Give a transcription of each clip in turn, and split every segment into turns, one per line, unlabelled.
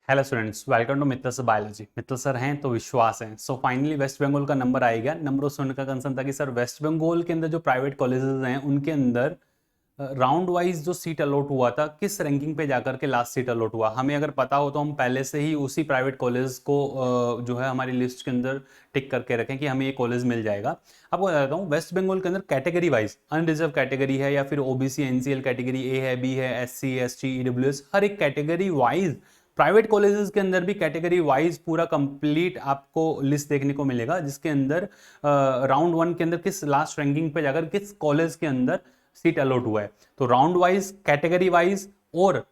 Hello students, welcome to Mittal sir biology. Mittal sir हैं तो विश्वास है। सो फाइनली वेस्ट बंगाल का नंबर आ गया। नंबर ऑफ स्टूडेंट का कंसर्न था कि सर वेस्ट बंगाल के अंदर जो प्राइवेट कॉलेजेस हैं उनके अंदर राउंड वाइज जो सीट अलॉट हुआ था, किस रैंकिंग पे जाकर के लास्ट सीट अलॉट हुआ, हमें अगर पता हो तो हम पहले से ही उसी प्राइवेट कॉलेज को जो है हमारी लिस्ट के अंदर टिक करके रखें कि हमें ये कॉलेज मिल जाएगा। आपको बताता हूँ, वेस्ट बंगाल के अंदर कैटेगरी वाइज अनरिजर्व कैटेगरी है या फिर ओबीसी एनसीएल कैटेगरी ए है, बी है, एससी एसटी ईडब्ल्यूएस, हर एक कैटेगरी वाइज प्राइवेट कॉलेजेस के अंदर भी कैटेगरी वाइज पूरा कंप्लीट आपको लिस्ट देखने को मिलेगा, जिसके अंदर राउंड वन के अंदर किस लास्ट रैंकिंग पे जाकर किस कॉलेज के अंदर सीट अलॉट हुआ है। तो राउंड वाइज, कैटेगरी वाइज और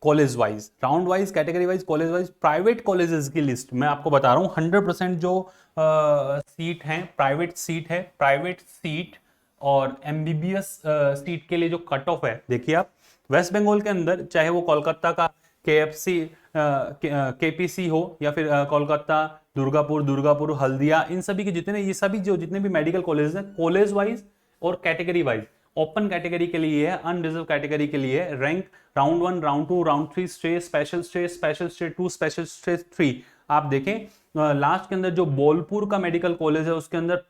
college wise, round wise, category wise, college wise private colleges की लिस्ट मैं आपको बता रहा हूँ। 100% जो सीट है प्राइवेट सीट है, प्राइवेट सीट और एमबीबीएस सीट के लिए जो कट ऑफ है, देखिए आप वेस्ट बंगाल के अंदर चाहे वो कोलकाता का केएफसी केपीसी हो या फिर कोलकाता, दुर्गापुर, दुर्गापुर, हल्दिया, इन सभी के जितने ये सभी जो जितने भी मेडिकल कॉलेज हैं, कॉलेज वाइज और कैटेगरी वाइज, ओपन कैटेगरी के लिए है, अनरिजर्व कैटेगरी के लिए है, rank round one, round two, round three, stage, special stage, special stage two, special stage three. आप देखें लास्ट के अंदर जो बोलपुर का मेडिकल कॉलेज है उसके अंदर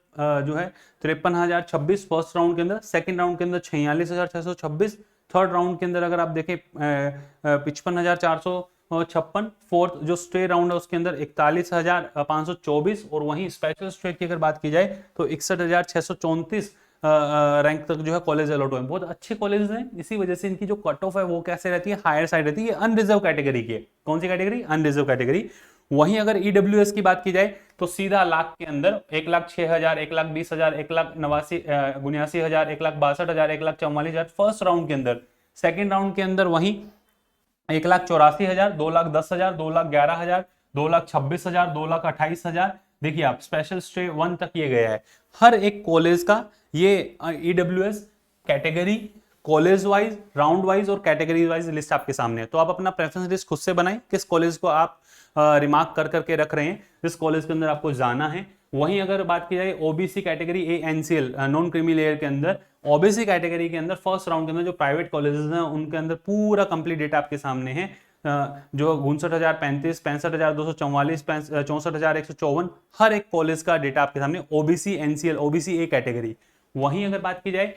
जो है 53,026 फर्स्ट राउंड के अंदर, सेकंड राउंड के अंदर 46,626, थर्ड राउंड के अंदर अगर आप देखें 55,456, फोर्थ जो स्टे राउंड है उसके अंदर 41,524 और वहीं स्पेशल स्टेट की अगर बात की जाए तो 61,634 रैंक तक जो है कॉलेज अलॉट हुए हैं। बहुत अच्छे कॉलेज हैं, इसी वजह से इनकी जो कट ऑफ है वो कैसे रहती है, हायर साइड रहती है। अनरिजर्व कैटेगरी की है। कौन सी कैटेगरी? Unreserved category. वहीं अगर ईडब्ल्यूएस की बात की जाए तो सीधा लाख के अंदर 1,06,000, 1,20,000, 1,89,000, 1,62,000, 1,44,000 फर्स्ट राउंड के अंदर, सेकेंड राउंड के अंदर वहीं 1,84,000, 2,10,000, 2,11,000, 2,26,000, 2,28,000। देखिए आप स्पेशल स्टे वन तक ये गया है। हर एक कॉलेज का ये EWS category, college wise, round wise और कैटेगरी वाइज लिस्ट आपके सामने है। तो आप अपना प्रेफरेंस लिस्ट खुद से बनाएं, किस कॉलेज को आप रिमार्क कर करके रख रहे हैं, जिस कॉलेज के अंदर आपको जाना है। वहीं अगर बात की जाए OBC category A NCL non creamy layer के अंदर, ओबीसी कैटेगरी के अंदर फर्स्ट राउंड के अंदर जो प्राइवेट कॉलेजेस हैं उनके अंदर पूरा कंप्लीट डेटा आपके सामने है। जो 59,035, 65,244, 64,154, हर एक कॉलेज का डेटा आपके सामने, OBC NCL, OBC A category. वहीं अगर बात की जाए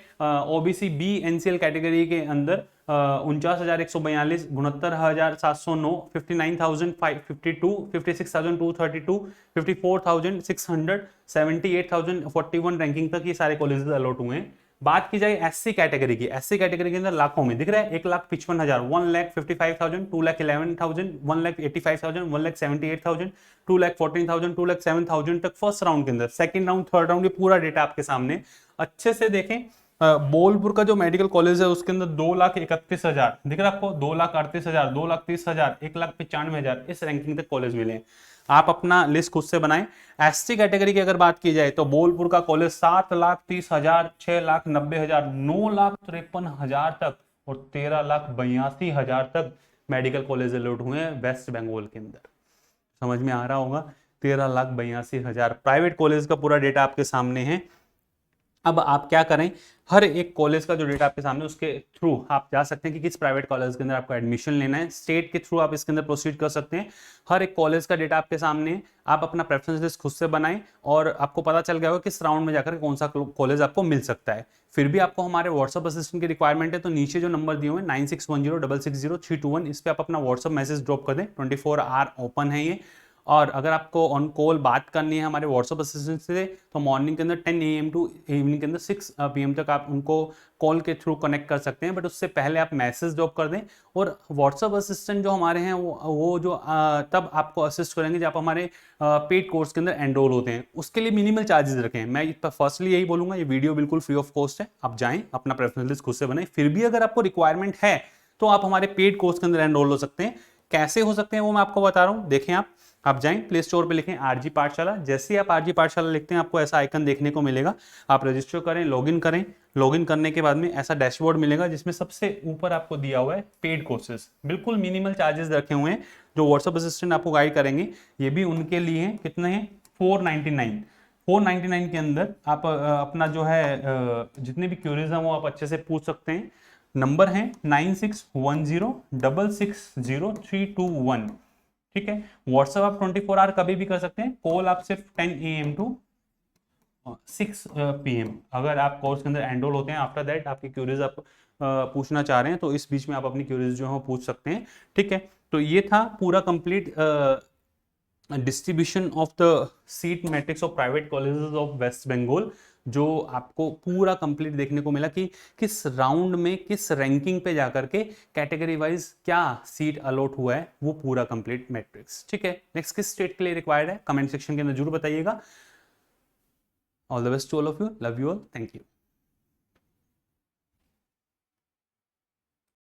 ओबीसी बी एनसीएल कैटेगरी के अंदर 49,142, 69,709, 59,552, 56,232, 54,600, 78,041 रैंकिंग तक ये सारे कॉलेजेस अलॉट हुए हैं। बात की जाए एससी कैटेगरी की, एससी कैटेगरी के अंदर लाखों में दिख रहा है, 1,55,000, 1,55,000, 2,11,000, 1,85,000, 1,78,000, 2,14,000, 2,07,000 तक फर्स्ट राउंड के अंदर। सेकंड राउंड, थर्ड राउंड, ये पूरा डेटा आपके सामने अच्छे से देखें। बोलपुर का जो मेडिकल कॉलेज है उसके अंदर 2,31,000 दिख रहा है आपको, 2,38,000, 2,30,000, 1,95,000 इस रैंकिंग तक कॉलेज मिले हैं। आप अपना लिस्ट खुद से बनाएं। एसटी कैटेगरी की अगर बात की जाए तो बोलपुर का कॉलेज 7,30,000, 6,90,000, 9,53,000 तक और 13,82,000 तक मेडिकल कॉलेज अलॉट हुए हैं वेस्ट बंगाल के अंदर। समझ में आ रहा होगा, 13,82,000 प्राइवेट कॉलेज का पूरा डेटा आपके सामने है। अब आप क्या करें, हर एक कॉलेज का जो डेटा आपके सामने उसके थ्रू आप जा सकते हैं कि किस प्राइवेट कॉलेज के अंदर आपको एडमिशन लेना है। स्टेट के थ्रू आप इसके अंदर प्रोसीड कर सकते हैं। हर एक कॉलेज का डेटा आपके सामने है। आप अपना प्रेफरेंस लिस्ट खुद से बनाएं और आपको पता चल गया होगा किस राउंड में जाकर कौन सा कॉलेज आपको मिल सकता है। फिर भी आपको हमारे व्हाट्सअप असिस्टेंट की रिक्वायरमेंट है तो नीचे जो नंबर दिए हुए हैं 9610660321, इस पर आप अपना व्हाट्सअप मैसेज ड्रॉप कर दें। 24 आवर ओपन है ये। और अगर आपको ऑन कॉल बात करनी है हमारे व्हाट्सअप असिस्टेंट से तो मॉर्निंग के अंदर 10 AM टू इवनिंग के अंदर 6 PM तक आप उनको कॉल के थ्रू कनेक्ट कर सकते हैं, बट उससे पहले आप मैसेज ड्रॉप कर दें। और व्हाट्सअप असिस्टेंट जो हमारे हैं वो जो तब आपको असिस्ट करेंगे जब आप हमारे पेड कोर्स के अंदर एनरोल होते हैं। उसके लिए मिनिमल चार्जेस रखें। मैं फर्स्टली यही बोलूंगा, ये वीडियो बिल्कुल फ्री ऑफ कॉस्ट है, आप जाएं अपना प्रेफरेंस लिस्ट खुद से बनाएं। फिर भी अगर आपको रिक्वायरमेंट है तो आप हमारे पेड कोर्स के अंदर एनरोल हो सकते हैं। कैसे हो सकते हैं वो मैं आपको बता रहा हूँ। देखें आप जाएं प्ले स्टोर पे, लिखें आरजी पाठशाला। जैसे ही आप आरजी पाठशाला लिखते हैं आपको ऐसा आइकन देखने को मिलेगा। आप रजिस्टर करें, लॉगिन करें। लॉगिन करने के बाद में ऐसा डैशबोर्ड मिलेगा जिसमें सबसे ऊपर आपको दिया हुआ है पेड कोर्सेज, बिल्कुल मिनिमल चार्जेस रखे हुए हैं। जो व्हाट्सएप असिस्टेंट आपको गाइड करेंगे ये भी उनके लिए हैं। कितने हैं? 499 के अंदर आप अपना जो है जितने भी क्यूरीज हैं वो आप अच्छे से पूछ सकते हैं। नंबर है 9610660321। ठीक है। व्हाट्सएप आप 24 आवर कभी भी कर सकते हैं, कॉल आप सिर्फ 10 AM टू 6 PM। अगर आप कोर्स के अंदर एनरोल होते हैं, आफ्टर दैट आपकी क्यूरीज आप पूछना चाह रहे हैं तो इस बीच में आप अपनी क्यूरीज जो है वो पूछ सकते हैं। ठीक है, तो ये था पूरा complete distribution of the seat matrix of private colleges of West Bengal, जो आपको पूरा कंप्लीट देखने को मिला कि किस राउंड में किस रैंकिंग पे जाकर के कैटेगरी वाइज क्या सीट अलॉट हुआ है, वो पूरा कंप्लीट मैट्रिक्स। ठीक है, नेक्स्ट किस स्टेट के लिए रिक्वायर्ड है कमेंट सेक्शन के अंदर जरूर बताइएगा। All the best to all of you, love you all, thank you.